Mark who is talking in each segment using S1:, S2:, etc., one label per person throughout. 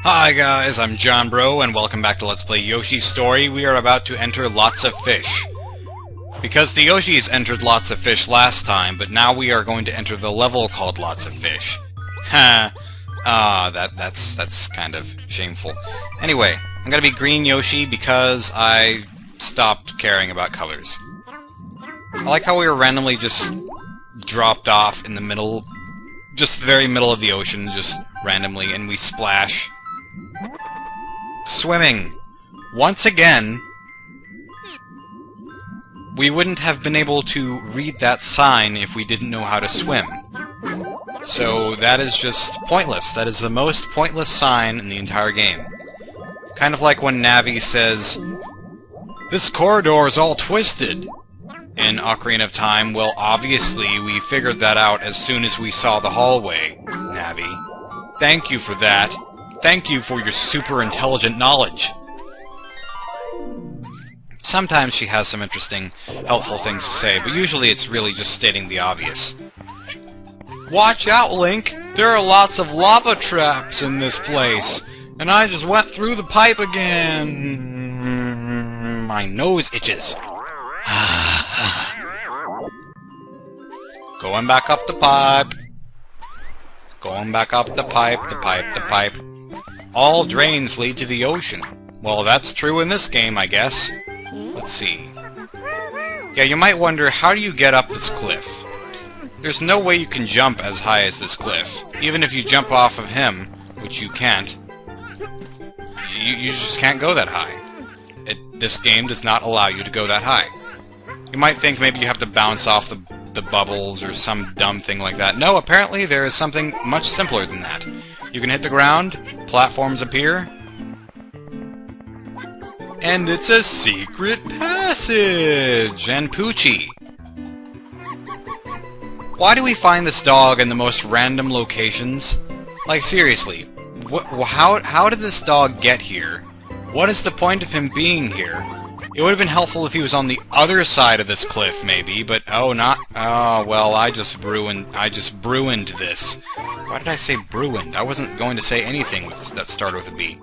S1: Hi guys, I'm John Bro, and welcome back to Let's Play Yoshi's Story. We are about to enter Lots of Fish. Because the Yoshis entered Lots of Fish last time, but now we are going to enter the level called Lots of Fish. Ha! That's kind of shameful. Anyway, I'm gonna be Green Yoshi because I stopped caring about colors. I like how we were randomly just dropped off in the middle, just the very middle of the ocean, just randomly, and we splash. Swimming. Once again, we wouldn't have been able to read that sign if we didn't know how to swim. So that is just pointless. That is the most pointless sign in the entire game. Kind of like when Navi says, "This corridor is all twisted." In Ocarina of Time, well, obviously we figured that out as soon as we saw the hallway, Navi. Thank you for that. Thank you for your super intelligent knowledge. Sometimes she has some interesting, helpful things to say, but usually it's really just stating the obvious. Watch out, Link! There are lots of lava traps in this place, and I just went through the pipe again. My nose itches. Going back up the pipe. Going back up the pipe, the pipe, the pipe. All drains lead to the ocean. Well, that's true in this game, I guess. Let's see. Yeah, you might wonder, how do you get up this cliff? There's no way you can jump as high as this cliff. Even if you jump off of him, which you can't, you just can't go that high. This game does not allow you to go that high. You might think maybe you have to bounce off the bubbles or some dumb thing like that. No, apparently there is something much simpler than that. You can hit the ground, platforms appear, and it's a secret passage! And Poochie! Why do we find this dog in the most random locations? Like, seriously, how did this dog get here? What is the point of him being here? It would have been helpful if he was on the other side of this cliff, maybe, but oh, well, I just ruined this. Why did I say ruined? I wasn't going to say anything that started with a B.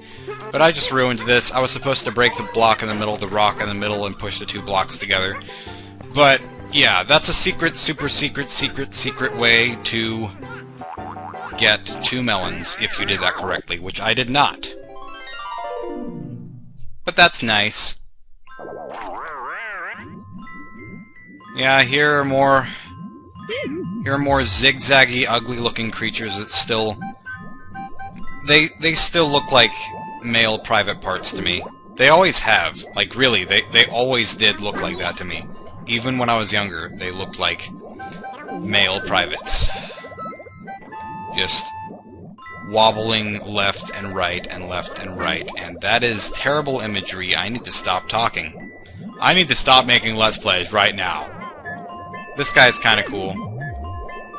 S1: But I just ruined this. I was supposed to break the block in the middle, the rock in the middle, and push the two blocks together. But, yeah, that's a secret, super secret, secret way to get 2 melons, if you did that correctly, which I did not. But that's nice. Yeah, here are more zigzaggy, ugly-looking creatures that still... They still look like male private parts to me. They always have. Like, really, they always did look like that to me. Even when I was younger, they looked like male privates. Just wobbling left and right and left and right, and that is terrible imagery. I need to stop talking. I need to stop making Let's Plays right now. This guy's kinda cool.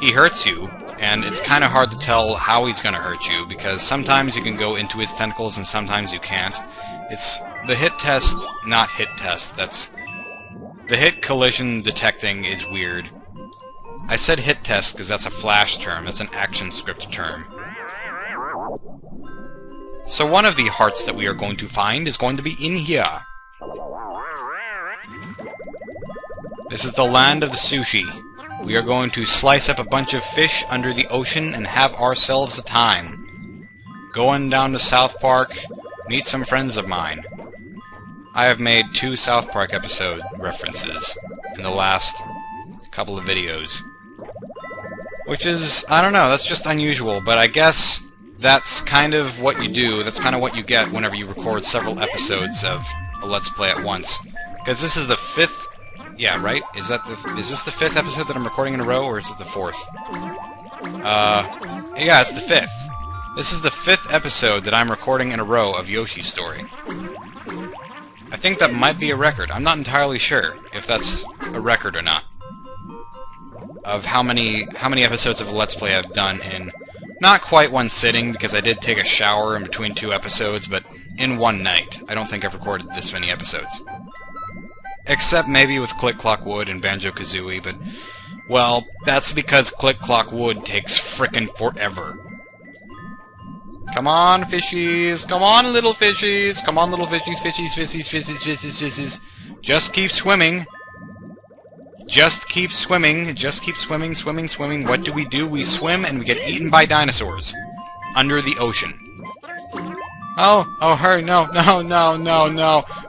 S1: He hurts you, and it's kinda hard to tell how he's gonna hurt you, because sometimes you can go into his tentacles and sometimes you can't. It's the hit test, not hit test, that's... The hit collision detecting is weird. I said hit test because that's a Flash term, that's an action script term. So one of the hearts that we are going to find is going to be in here. This is the land of the sushi. We are going to slice up a bunch of fish under the ocean and have ourselves a time. Going down to South Park, meet some friends of mine. I have made 2 South Park episode references in the last couple of videos. Which is, I don't know, that's just unusual, but I guess that's kind of what you do, that's kind of what you get whenever you record several episodes of a Let's Play at once. Because this is the 5th... Yeah, right? Is this the 5th episode that I'm recording in a row, or is it the 4th? Yeah, it's the 5th. This is the 5th episode that I'm recording in a row of Yoshi's Story. I think that might be a record. I'm not entirely sure if that's a record or not. Of how many episodes of Let's Play I've done in not quite one sitting, because I did take a shower in between 2 episodes, but in one night. I don't think I've recorded this many episodes. Except maybe with Click Clock Wood and Banjo-Kazooie, but... Well, that's because Click Clock Wood takes frickin' forever. Come on, fishies! Come on, little fishies! Come on, little fishies, fishies, fishies, fishies, fishies, fishies. Just keep swimming. Just keep swimming. Just keep swimming, swimming, swimming. What do? We swim and we get eaten by dinosaurs. Under the ocean. Oh, hurry, no.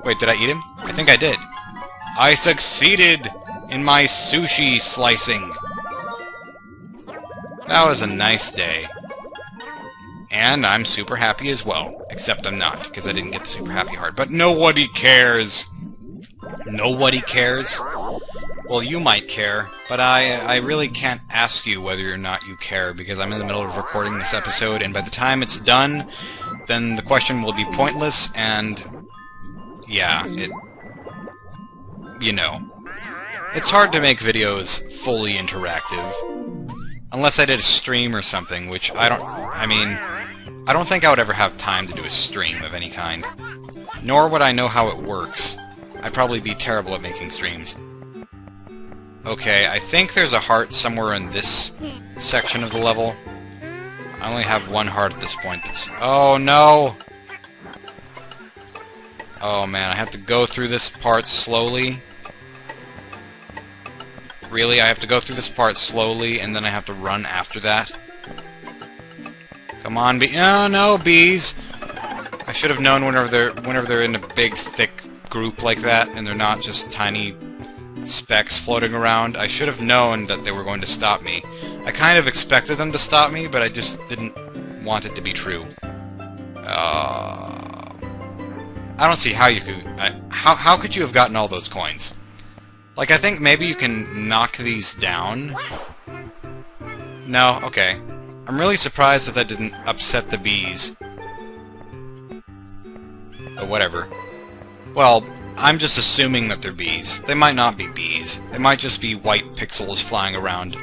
S1: Wait, did I eat him? I think I did. I succeeded in my sushi slicing. That was a nice day. And I'm super happy as well. Except I'm not, because I didn't get the super happy heart. But nobody cares. Nobody cares? Well, you might care, but I really can't ask you whether or not you care, because I'm in the middle of recording this episode, and by the time it's done, then the question will be pointless, and yeah, you know. It's hard to make videos fully interactive. Unless I did a stream or something, which I don't think I would ever have time to do a stream of any kind. Nor would I know how it works. I'd probably be terrible at making streams. Okay, I think there's a heart somewhere in this section of the level. I only have one heart at this point that's... Oh, no! Oh, man, I have to go through this part slowly. Really? I have to go through this part slowly, and then I have to run after that? Come on, oh, no, bees! I should have known whenever they're in a big, thick group like that, and they're not just tiny specks floating around. I should have known that they were going to stop me. I kind of expected them to stop me, but I just didn't want it to be true. I don't see how you could... How could you have gotten all those coins? Like, I think maybe you can knock these down? No? Okay. I'm really surprised that that didn't upset the bees. But whatever. Well, I'm just assuming that they're bees. They might not be bees. They might just be white pixels flying around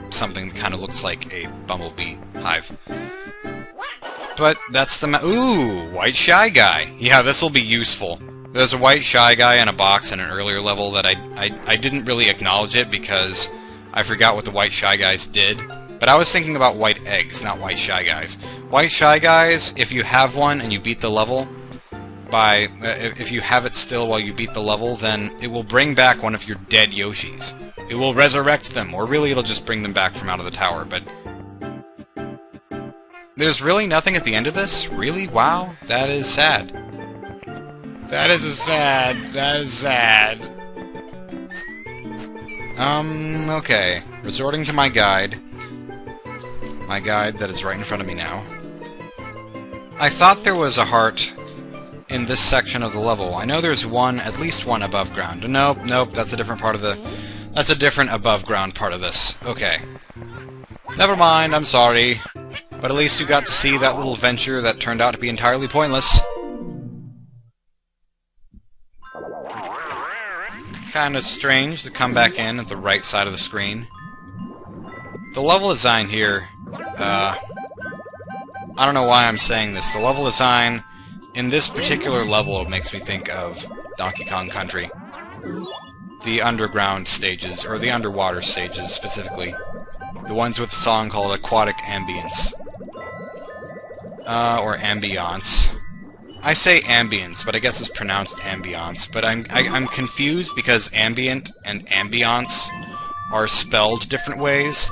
S1: something that kind of looks like a bumblebee hive. But that's the ooh, white shy guy. Yeah, this will be useful. There's a white shy guy in a box in an earlier level that I didn't really acknowledge it because I forgot what the white shy guys did. But I was thinking about white eggs, not white shy guys. White shy guys, if you have one and you beat the level, if you have it still while you beat the level, then it will bring back one of your dead Yoshis. It will resurrect them, or really it'll just bring them back from out of the tower, but... There's really nothing at the end of this? Really? Wow. That is sad. That is sad. Okay. Resorting to my guide. My guide that is right in front of me now. I thought there was a heart in this section of the level. I know there's one, at least one above ground. Nope, that's a different part of the... That's a different above ground part of this. Okay. Never mind, I'm sorry. But at least you got to see that little venture that turned out to be entirely pointless. Kinda strange to come back in at the right side of the screen. The level design here, I don't know why I'm saying this. The level design in this particular level makes me think of Donkey Kong Country. The underground stages, or the underwater stages specifically. The ones with the song called Aquatic Ambience. Or Ambiance. I say ambience, but I guess it's pronounced ambiance. But I'm confused because ambient and ambiance are spelled different ways.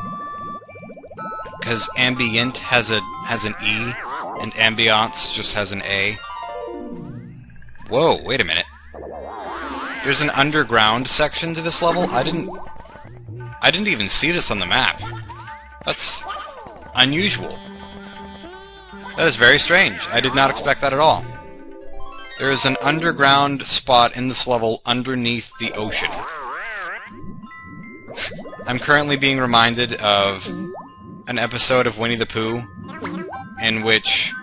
S1: Because ambient has an E, and ambiance just has an A. Whoa, wait a minute. There's an underground section to this level? I didn't even see this on the map. That's unusual. That is very strange. I did not expect that at all. There is an underground spot in this level underneath the ocean. I'm currently being reminded of an episode of Winnie the Pooh in which...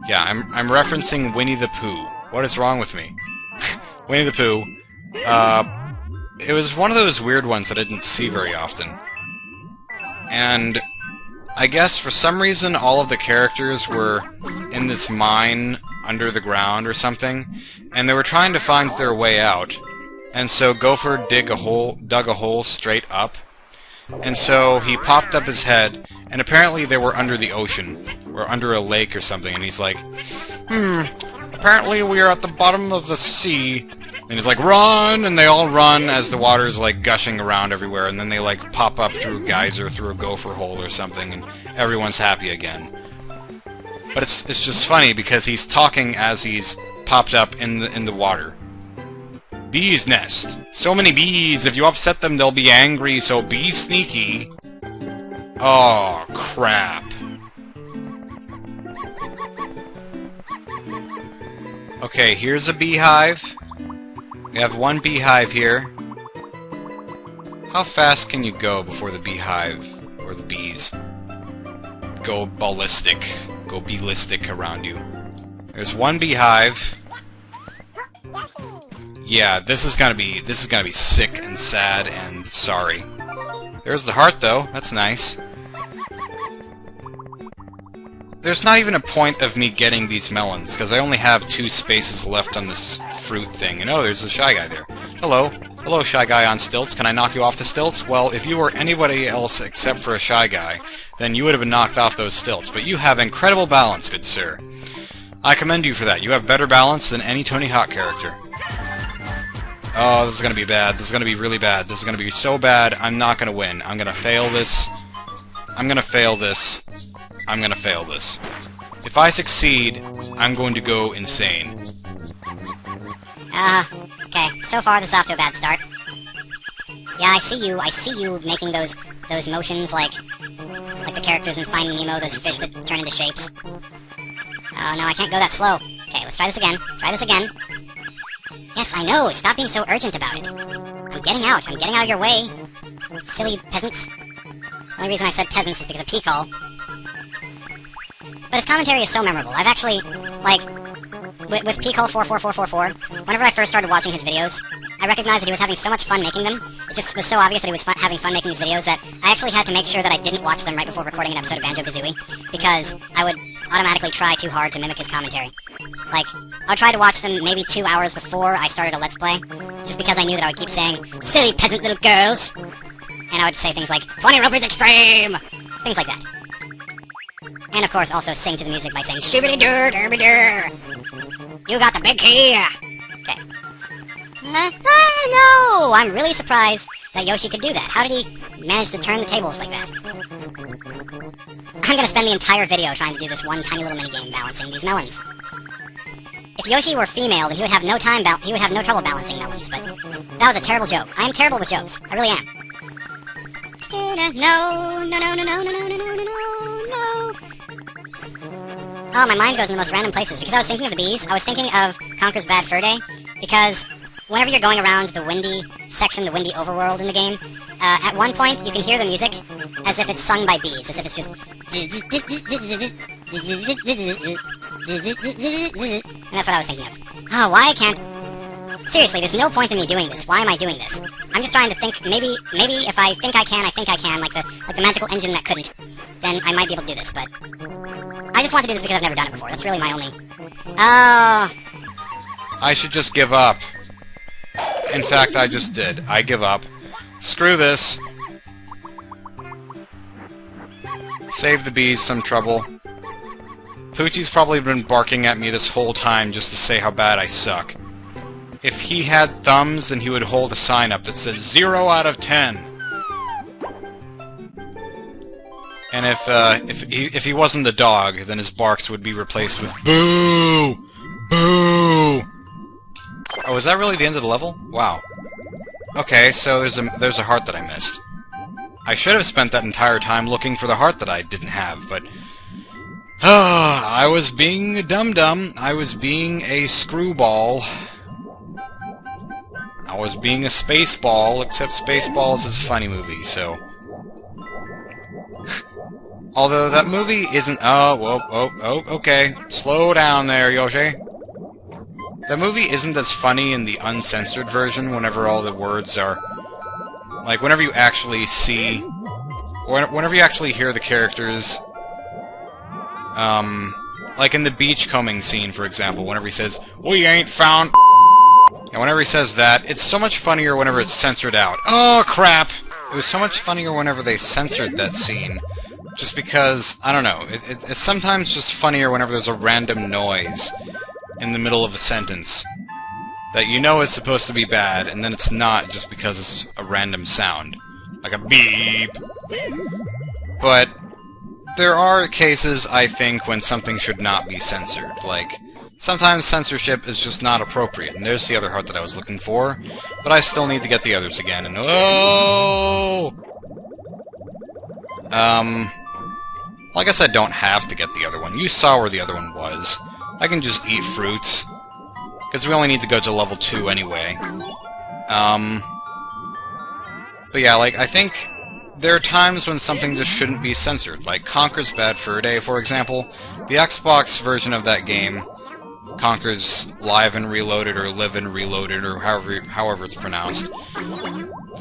S1: Yeah, I'm referencing Winnie the Pooh. What is wrong with me? Winnie the Pooh. It was one of those weird ones that I didn't see very often. And I guess for some reason all of the characters were in this mine under the ground or something, and they were trying to find their way out. And so Gopher dug a hole straight up, and so he popped up his head, and apparently they were under the ocean, or under a lake or something, and he's like, apparently we are at the bottom of the sea. And he's like, run! And they all run as the water is like gushing around everywhere, and then they like pop up through a geyser, through a gopher hole or something, and everyone's happy again. But it's just funny because he's talking as he's popped up in the water. Bee's nest. So many bees. If you upset them, they'll be angry. So be sneaky. Oh crap. Okay, here's a beehive. We have one beehive here. How fast can you go before the beehive or the bees go ballistic? Go beelistic around you. There's one beehive. Yeah, this is gonna be sick and sad and sorry. There's the heart though. That's nice. There's not even a point of me getting these melons, because I only have 2 spaces left on this fruit thing. And oh, there's a Shy Guy there. Hello. Hello, Shy Guy on stilts. Can I knock you off the stilts? Well, if you were anybody else except for a Shy Guy, then you would have been knocked off those stilts. But you have incredible balance, good sir. I commend you for that. You have better balance than any Tony Hawk character. Oh, this is gonna be bad. This is gonna be really bad. This is gonna be so bad, I'm not gonna win. I'm gonna fail this. I'm gonna fail this. I'm gonna fail this. If I succeed, I'm going to go insane.
S2: Okay. So far, this is off to a bad start. Yeah, I see you making those motions like the characters in Finding Nemo, those fish that turn into shapes. Oh, no, I can't go that slow. Okay, let's try this again. Try this again. Yes, I know. Stop being so urgent about it. I'm getting out. I'm getting out of your way. Silly peasants. The only reason I said peasants is because of Peacock. But his commentary is so memorable. I've actually, like, with Peacock 44444, whenever I first started watching his videos, I recognized that he was having so much fun making them. It just was so obvious that he was having fun making these videos that I actually had to make sure that I didn't watch them right before recording an episode of Banjo-Kazooie, because I would automatically try too hard to mimic his commentary. Like, I'd try to watch them maybe 2 hours before I started a Let's Play, just because I knew that I would keep saying, silly peasant little girls, and I would say things like, 20 Ropers Extreme! Things like that. And of course, also sing to the music by saying, shibbity-dur, derby-dur! You got the big key! Okay. No! I'm really surprised that Yoshi could do that. How did he manage to turn the tables like that? I'm gonna spend the entire video trying to do this one tiny little minigame balancing these melons. If Yoshi were female, then he would have no trouble balancing melons, but that was a terrible joke. I am terrible with jokes. I really am. No. Oh, my mind goes in the most random places, because I was thinking of the bees. I was thinking of Conker's Bad Fur Day, because whenever you're going around the windy section, the windy overworld in the game, at one point you can hear the music as if it's sung by bees, as if it's just... And that's what I was thinking of. Oh, why I can't... Seriously, there's no point in me doing this. Why am I doing this? I'm just trying to think, maybe if I think I can, like the magical engine that couldn't, then I might be able to do this, but... I just want to do this because I've never done it before. That's really my only... Oh...
S1: I should just give up. In fact, I just did. I give up. Screw this. Save the bees some trouble. Poochie's probably been barking at me this whole time just to say how bad I suck. If he had thumbs, then he would hold a sign up that says 0 out of 10. And if he wasn't the dog, then his barks would be replaced with boo! Boo! Oh, is that really the end of the level? Wow. Okay, so there's a heart that I missed. I should have spent that entire time looking for the heart that I didn't have, but... I was being a dum-dum. I was being a screwball. I was being a Spaceball, except Spaceballs is a funny movie, so... Although that movie isn't... Oh, okay. Slow down there, Yoshi. That movie isn't as funny in the uncensored version, whenever all the words are... Like, whenever you actually see... Whenever you actually hear the characters... Like in the beachcombing scene, for example, whenever he says, "We ain't found..." And whenever he says that, it's so much funnier whenever it's censored out. Oh, crap! it was so much funnier whenever they censored that scene. Just because, I don't know, it's sometimes just funnier whenever there's a random noise in the middle of a sentence that you know is supposed to be bad, and then it's not just because it's a random sound. Like a beep. But there are cases, I think, when something should not be censored. Like, sometimes censorship is just not appropriate, and there's the other heart that I was looking for, but I still need to get the others again, and oh! Well, I guess I don't have to get the other one. You saw where the other one was. I can just eat fruits, because we only need to go to level 2 anyway. But yeah, like, I think there are times when something just shouldn't be censored, like Conker's Bad Fur Day, for example. The Xbox version of that game, Conker's Live and Reloaded, or Live and Reloaded, or however it's pronounced,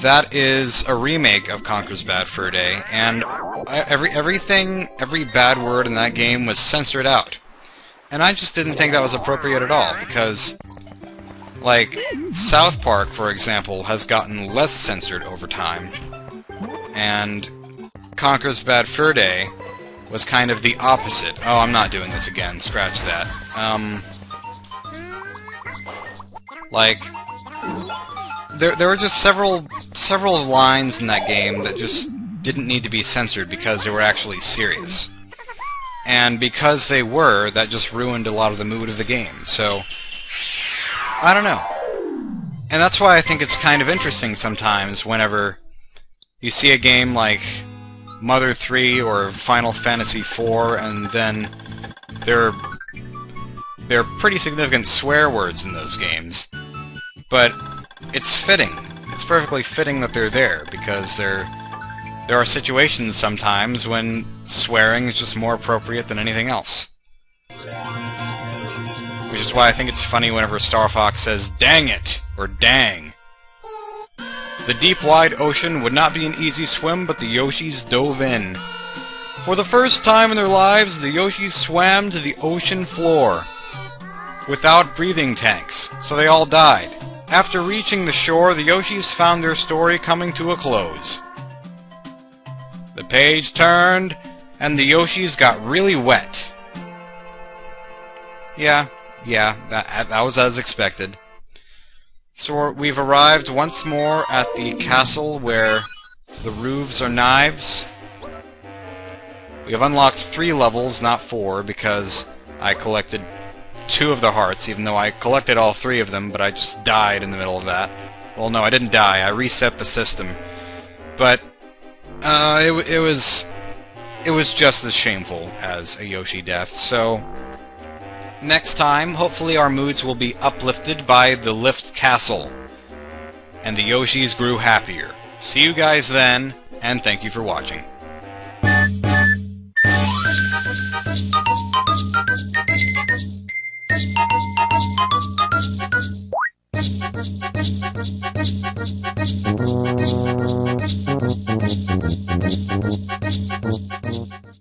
S1: that is a remake of Conker's Bad Fur Day, and every bad word in that game was censored out. And I just didn't think that was appropriate at all, because, like, South Park, for example, has gotten less censored over time, and Conker's Bad Fur Day was kind of the opposite. Oh, I'm not doing this again. Scratch that. Like, there were just several lines in that game that just didn't need to be censored because they were actually serious. And because they were, that just ruined a lot of the mood of the game. So, I don't know. And that's why I think it's kind of interesting sometimes whenever you see a game like Mother 3 or Final Fantasy 4, and then there are pretty significant swear words in those games. But it's fitting. It's perfectly fitting that they're there, because there are situations sometimes when swearing is just more appropriate than anything else. Which is why I think it's funny whenever Star Fox says, "Dang it!" or "Dang." The deep, wide ocean would not be an easy swim, but the Yoshis dove in. For the first time in their lives, the Yoshis swam to the ocean floor without breathing tanks, so they all died. After reaching the shore, the Yoshis found their story coming to a close. The page turned, and the Yoshis got really wet. Yeah, that was as expected. So we've arrived once more at the castle where the roofs are knives. We have unlocked 3 levels, not 4, because I collected 2 of the hearts, even though I collected all 3 of them, but I just died in the middle of that. Well, no, I didn't die. I reset the system. But it was just as shameful as a Yoshi death. So next time, hopefully our moods will be uplifted by the Lift Castle, and the Yoshis grew happier. See you guys then, and thank you for watching.